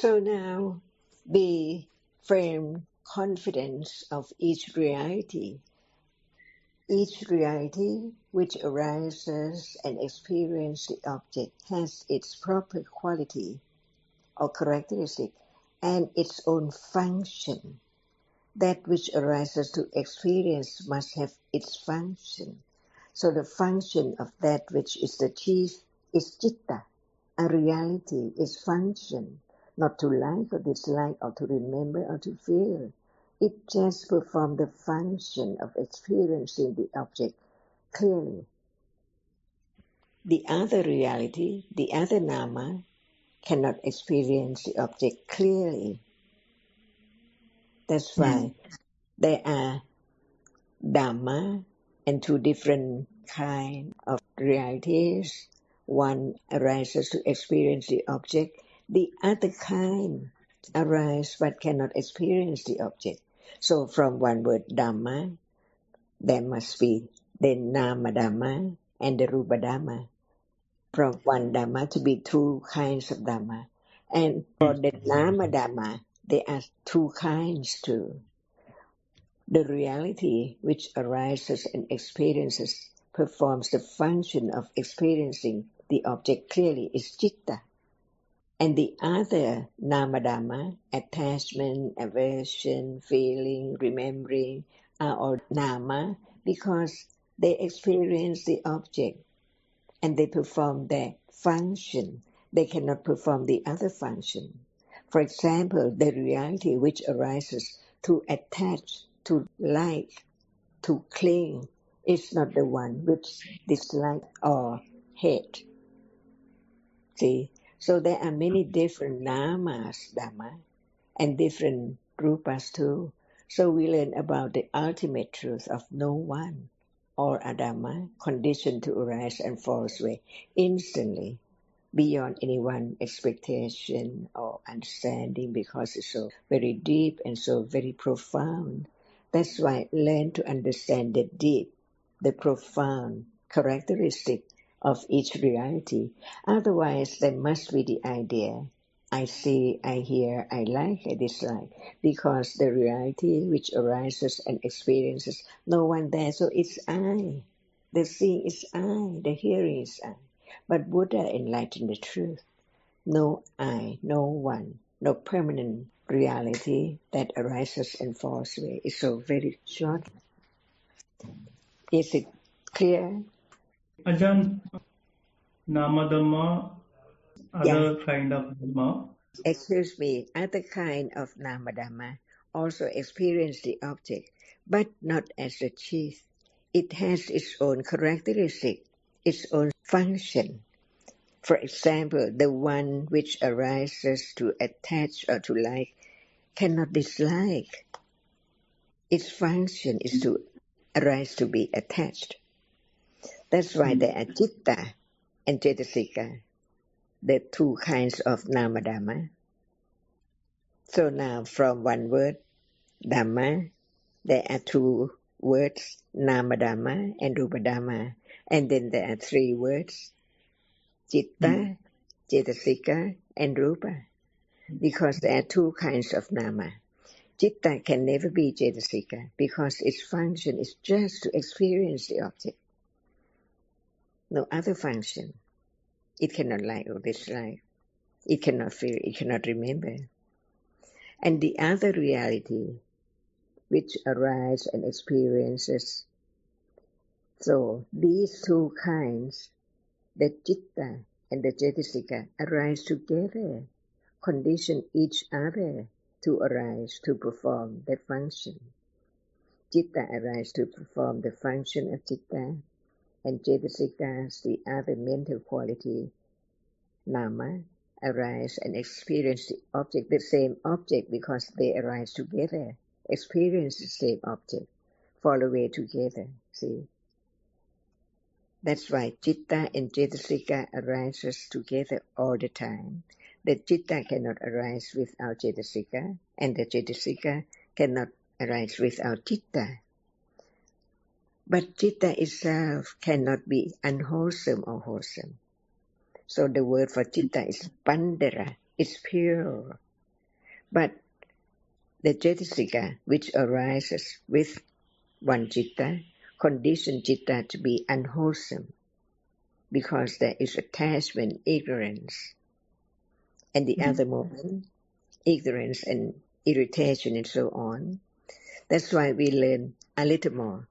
So now be firm confidence of each reality which arises and experiences the object has its proper quality or characteristic and its own function. That which arises to experience must have its function. So the function of that which is the chief is citta. A reality is function, not to like or dislike or to remember or to feel. It just performs the function of experiencing the object clearly. The other reality, the other nama, cannot experience the object clearly. That's why there are Dhamma and two different kinds of realities. One arises to experience the object, the other kind arises but cannot experience the object. So from one word Dhamma, there must be the Nama Dhamma and the Rupa Dhamma. From one Dhamma to be two kinds of Dhamma. And for the Nama Dhamma, there are two kinds too. The reality which arises and experiences performs the function of experiencing the object clearly is citta. And the other namadhamma, attachment, aversion, feeling, remembering, are all nama because they experience the object and they perform their function. They cannot perform the other function. For example, the reality which arises to attach, to like, to cling is not the one which dislike or hate. See? So there are many different namas, dhamma, and different rupas too. So we learn about the ultimate truth of no one or a dhamma conditioned to arise and fall away instantly, beyond anyone's expectation or understanding because it's so very deep and so very profound. That's why learn to understand the deep, the profound characteristic of each reality. Otherwise, there must be the idea, I see, I hear, I like, I dislike, because the reality which arises and experiences, no one there, so it's I. The seeing is I, the hearing is I. But Buddha enlightened the truth. No I, no one, no permanent reality that arises and falls away. It's so very short. Is it clear? Ajahn, Namadhamma, Yeah. other kind of Dhamma. Excuse me, other kind of namadhamma also experience the object, but not as the chief. It has its own characteristic, its own function. For example, the one which arises to attach or to like cannot dislike. Its function is to arise to be attached. That's why there are citta and cetasika, the two kinds of namadhamma. So now from one word, dhamma, there are two words, namadhamma and rupadhamma. And then there are three words, citta, cetasika, and rupa. Because there are two kinds of nama. Citta can never be cetasika because its function is just to experience the object. No other function. It cannot like or dislike. It cannot feel, it cannot remember. And the other reality which arises and experiences. So these two kinds, the citta and the cetasika, arise together, condition each other to arise to perform the function. Citta arises to perform the function of citta, and cetasikas, the other mental quality, nama, arise and experience the object, the same object, because they arise together, experience the same object, fall away together. See? That's why citta and cetasika arises together all the time. The citta cannot arise without cetasika, and the cetasika cannot arise without citta. But citta itself cannot be unwholesome or wholesome. So the word for citta is bandara, it's pure. But the cetasika which arises with one citta condition citta to be unwholesome because there is attachment, ignorance, and the other moment, ignorance and irritation and so on. That's why we learn a little more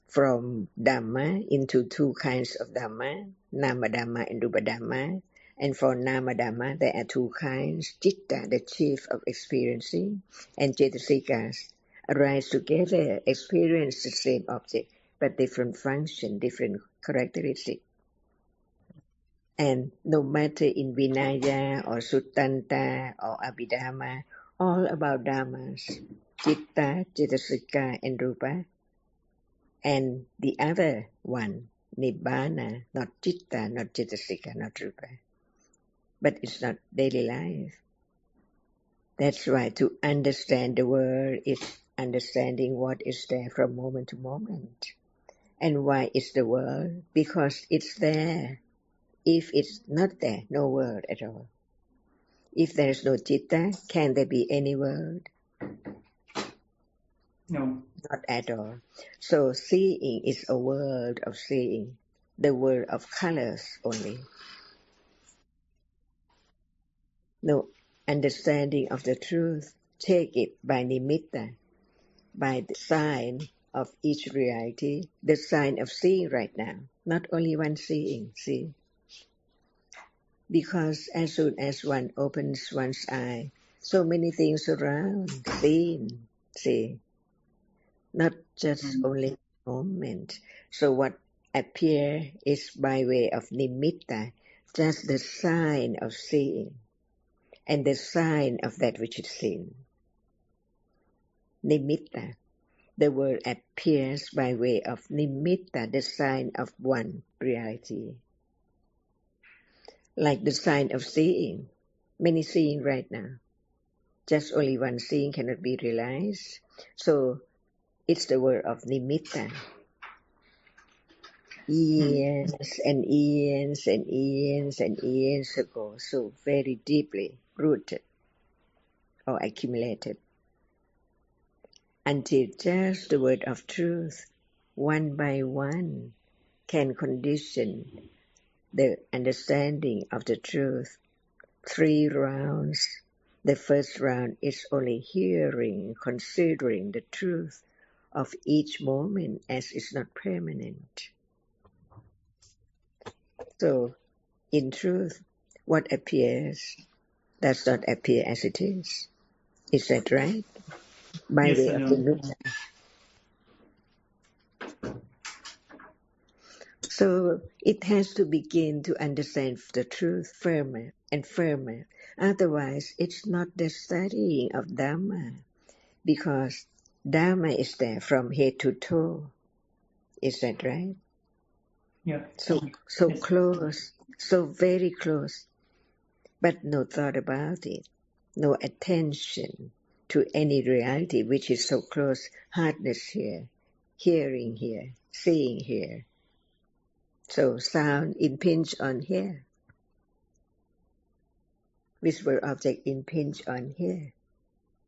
from Dhamma into two kinds of Dhamma, Nama Dhamma and Rupa Dhamma. And for Nama Dhamma, there are two kinds, Citta, the chief of experiencing, and cetasikas arise together, experience the same object, but different function, different characteristic. And no matter in Vinaya or Suttanta or Abhidhamma, all about Dhammas, Citta, Cetasika, and Rupa. And the other one, Nibbana, not Citta, not Cetasika, not Rupa. But it's not daily life. That's why to understand the world is understanding what is there from moment to moment. And why is the world? Because it's there. If it's not there, no world at all. If there is no Citta, can there be any world? No. Not at all. So seeing is a world of seeing, the world of colors only. No understanding of the truth. Take it by nimitta, by the sign of each reality, the sign of seeing right now. Not only one seeing, see. Because as soon as one opens one's eye, so many things around, seen, see. Not just only moment. So what appear is by way of nimitta, just the sign of seeing, and the sign of that which is seen. Nimitta. The word appears by way of nimitta, the sign of one reality. Like the sign of seeing. Many seeing right now. Just only one seeing cannot be realized. So it's the word of nimitta. Years and years and years and years ago, so very deeply rooted or accumulated, until just the word of truth, one by one, can condition the understanding of the truth. 3 rounds. The first round is only hearing, considering the truth of each moment as it's not permanent. So, in truth, what appears does not appear as it is. Is that right? By Yes, way of the Ajahn. Buddha. So it has to begin to understand the truth firmer and firmer. Otherwise, it's not the studying of Dhamma, because Dhamma is there from head to toe. Is that right? Yeah. So Yes. close, so very close, but no thought about it, no attention to any reality which is so close. Hardness here, hearing here, seeing here. So sound impinge on here. Visual object impinge on here.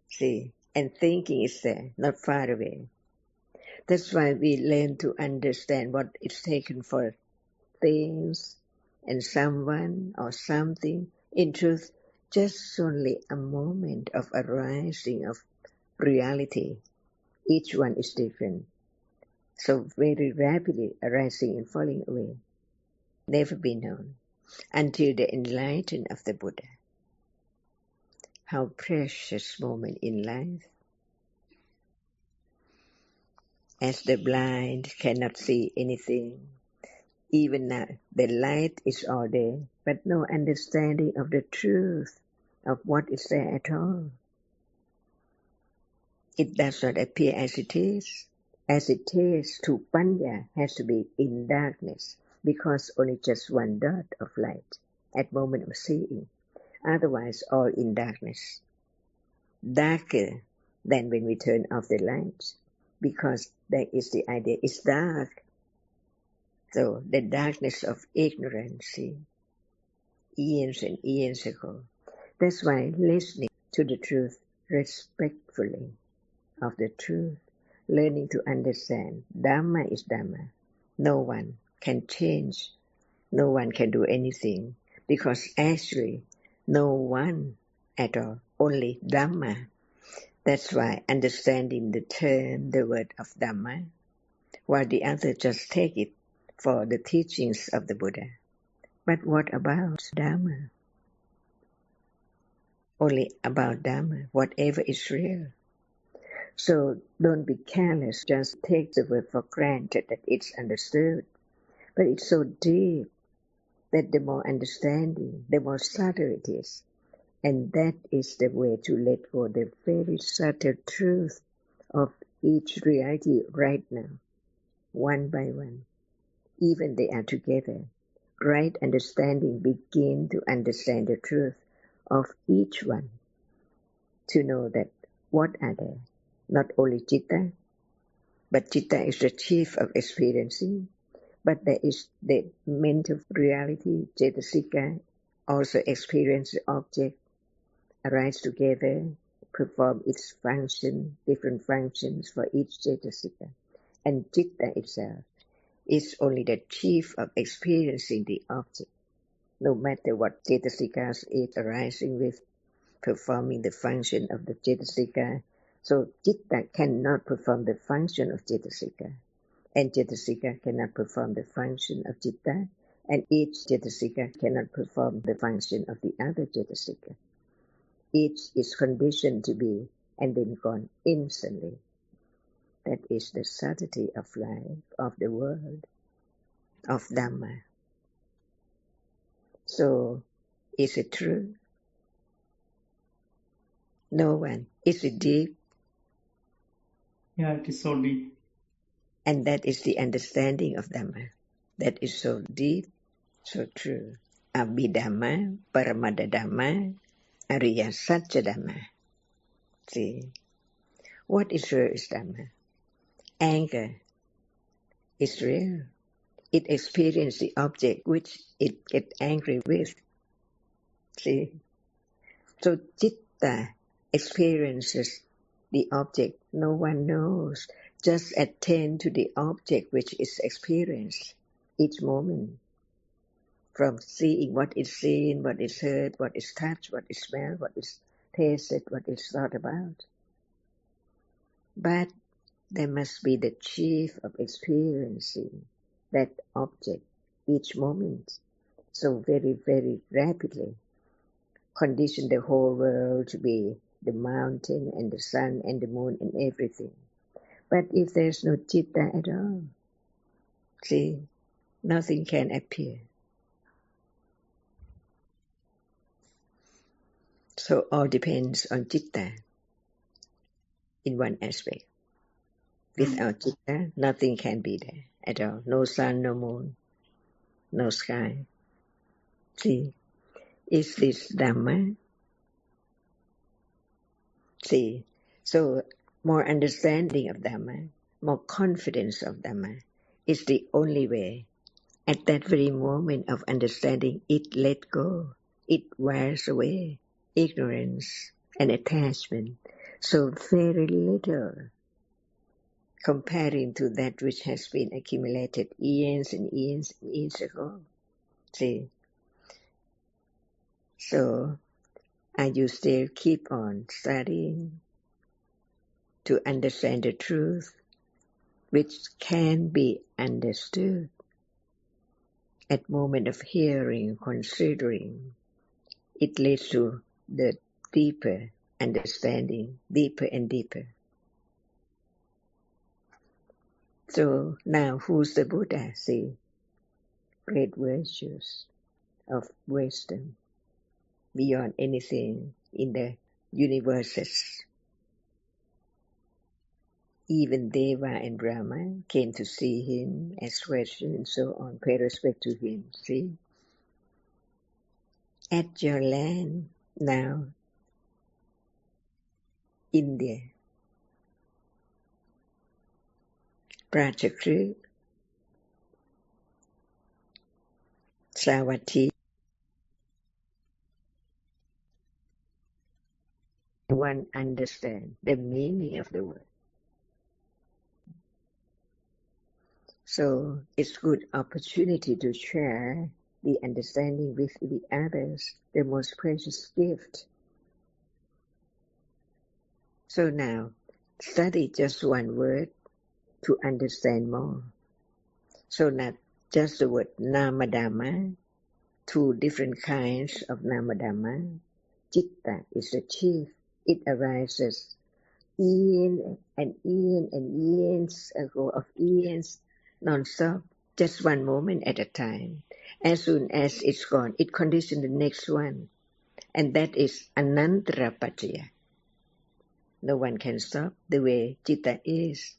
See, and thinking is there, not far away. That's why we learn to understand what is taken for things and someone or something. In truth, just only a moment of arising of reality. Each one is different. So very rapidly arising and falling away. Never be known until the enlightenment of the Buddha. How precious moment in life. As the blind cannot see anything, even now the light is all there, but no understanding of the truth of what is there at all. It does not appear as it is. As it is, to Panya has to be in darkness, because only just one dot of light at moment of seeing. Otherwise, all in darkness. Darker than when we turn off the lights, because that is the idea. It's dark. So the darkness of ignorance, see, years and years ago. That's why listening to the truth respectfully of the truth, learning to understand Dhamma is Dhamma. No one can change, no one can do anything, because actually no one at all, only Dhamma. That's why understanding the term, the word of Dhamma, while the other just take it for the teachings of the Buddha. But what about Dhamma? Only about Dhamma, whatever is real. So don't be careless, just take the word for granted that it's understood. But it's so deep that the more understanding, the more subtle it is. And that is the way to let go the very subtle truth of each reality right now, one by one. Even they are together. Right understanding begin to understand the truth of each one. To know that what are they? Not only Citta, but Citta is the chief of experiencing. But there is the mental reality, cetasika, also experience the object, arise together, perform its function, different functions for each cetasika. And Citta itself is only the chief of experiencing the object, no matter what cetasikas is arising with, performing the function of the cetasika. So Citta cannot perform the function of cetasika, and cetasika cannot perform the function of Citta, and each cetasika cannot perform the function of the other cetasika. Each is conditioned to be and then gone instantly. That is the subtlety of life, of the world, of Dhamma. So, is it true? No one. Is it deep? Yeah, it is so deep. And that is the understanding of Dhamma. That is so deep, so true. Abhidhamma, Paramadadhamma, Ariya Satya Dhamma. See, what is real is Dhamma. Anger is real. It experiences the object which it gets angry with. See, so Citta experiences the object no one knows. Just attend to the object which is experienced each moment. From seeing what is seen, what is heard, what is touched, what is smelled, what is tasted, what is thought about. But there must be the chief of experiencing that object each moment. So very, very rapidly condition the whole world to be the mountain and the sun and the moon and everything. But if there's no Citta at all, see, nothing can appear. So all depends on Citta in one aspect. Without Citta, nothing can be there at all. No sun, no moon, no sky. See, is this Dhamma? See, so more understanding of Dhamma, more confidence of Dhamma is the only way. At that very moment of understanding, it let go. It wears away ignorance and attachment. So very little comparing to that which has been accumulated years and years and years ago. See, so you still keep on studying to understand the truth, which can be understood at moment of hearing, considering. It leads to the deeper understanding, deeper and deeper. So now who's the Buddha? See, great virtues of wisdom beyond anything in the universes. Even Deva and Brahma came to see him, ask questions and so on, pay respect to him. See, at your land now, India, Prajakrit, Savatthi, one understand the meaning of the word. So it's good opportunity to share the understanding with the others, the most precious gift. So now, study just one word to understand more. So not just the word Nama-dhamma, two different kinds of Nama-dhamma. Citta is the chief. It arises eons and eons and eons ago of eons, non-stop, just one moment at a time. As soon as it's gone, it conditions the next one. And that is anantara paccaya. No one can stop the way Citta is.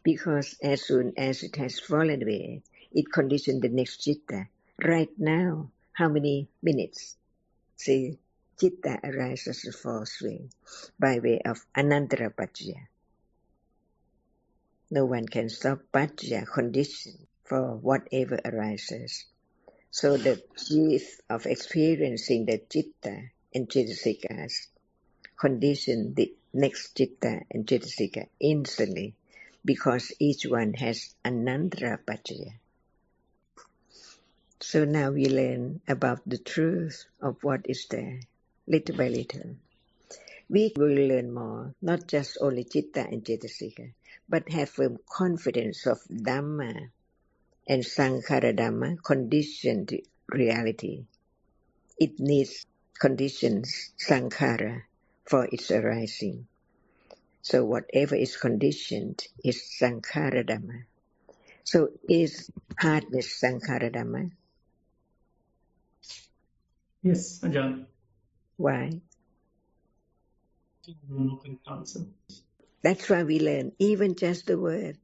Because as soon as it has fallen away, it conditions the next Citta. Right now, how many minutes? See, Citta arises and falls away by way of anantara paccaya. No one can stop paccaya condition for whatever arises. So the chief of experiencing the Citta and cetasikas condition the next Citta and cetasika instantly, because each one has anantara paccaya. So now we learn about the truth of what is there, little by little. We will learn more, not just only Citta and cetasika, but have firm confidence of Dhamma and Sankhara-dhamma conditioned reality. It needs conditions, Sankhara, for its arising. So whatever is conditioned is Sankhara-dhamma. So is hardness Sankhara-dhamma? Yes, Ajahn. Why? No can answer. That's why we learn even just the word.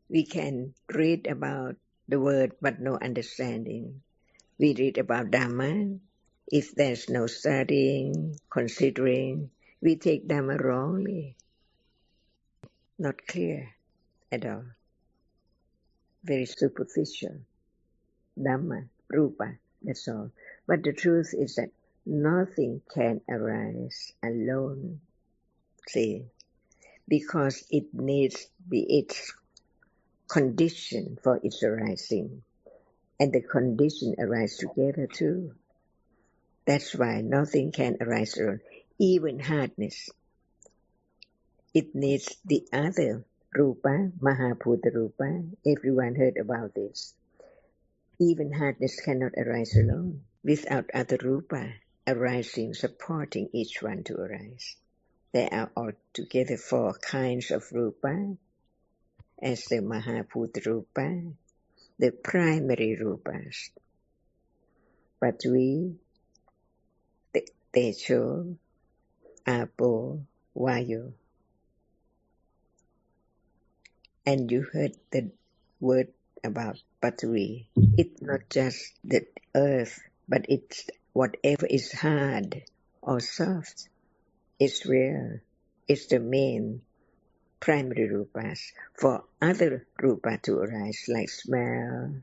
We can read about the word but no understanding. We read about Dhamma. If there's no studying, considering, we take Dhamma wrongly. Not clear at all. Very superficial. Dhamma, Rupa, that's all. But the truth is that nothing can arise alone. See, because it needs its condition for its arising. And the condition arise together too. That's why nothing can arise alone. Even hardness. It needs the other Rupa, Mahaputta Rupa. Everyone heard about this. Even hardness cannot arise alone without other Rupa arising, supporting each one to arise. There are altogether 4 kinds of Rupa as the Mahaputta Rupa, the primary Rupas. Patvi, Techo, Apo, Vayu. And you heard the word about Patvi. It's not just the earth, but it's whatever is hard or soft. It's real. It's the main primary rupas. For other rupa to arise, like smell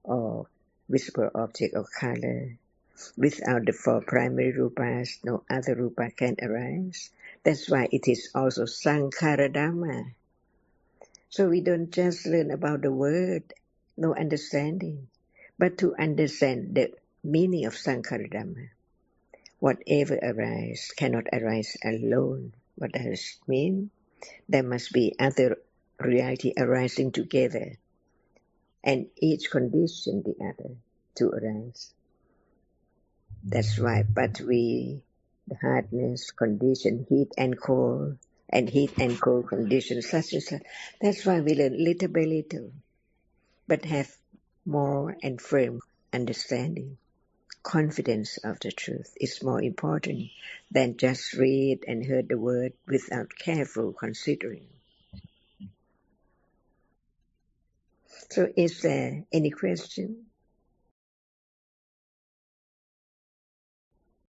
or visible object or color, without the 4 primary rupas, no other rupa can arise. That's why it is also Sankhara-dhamma. So we don't just learn about the word, no understanding, but to understand the meaning of Sankhara-dhamma. Whatever arises cannot arise alone. What does it mean? There must be other reality arising together, and each condition the other to arise. That's why Patvi, the hardness, condition, heat and cold, and heat and cold condition, such and such. That's why we learn little by little, but have more and firm understanding. Confidence of the truth is more important than just read and heard the word without careful considering. So is there any question?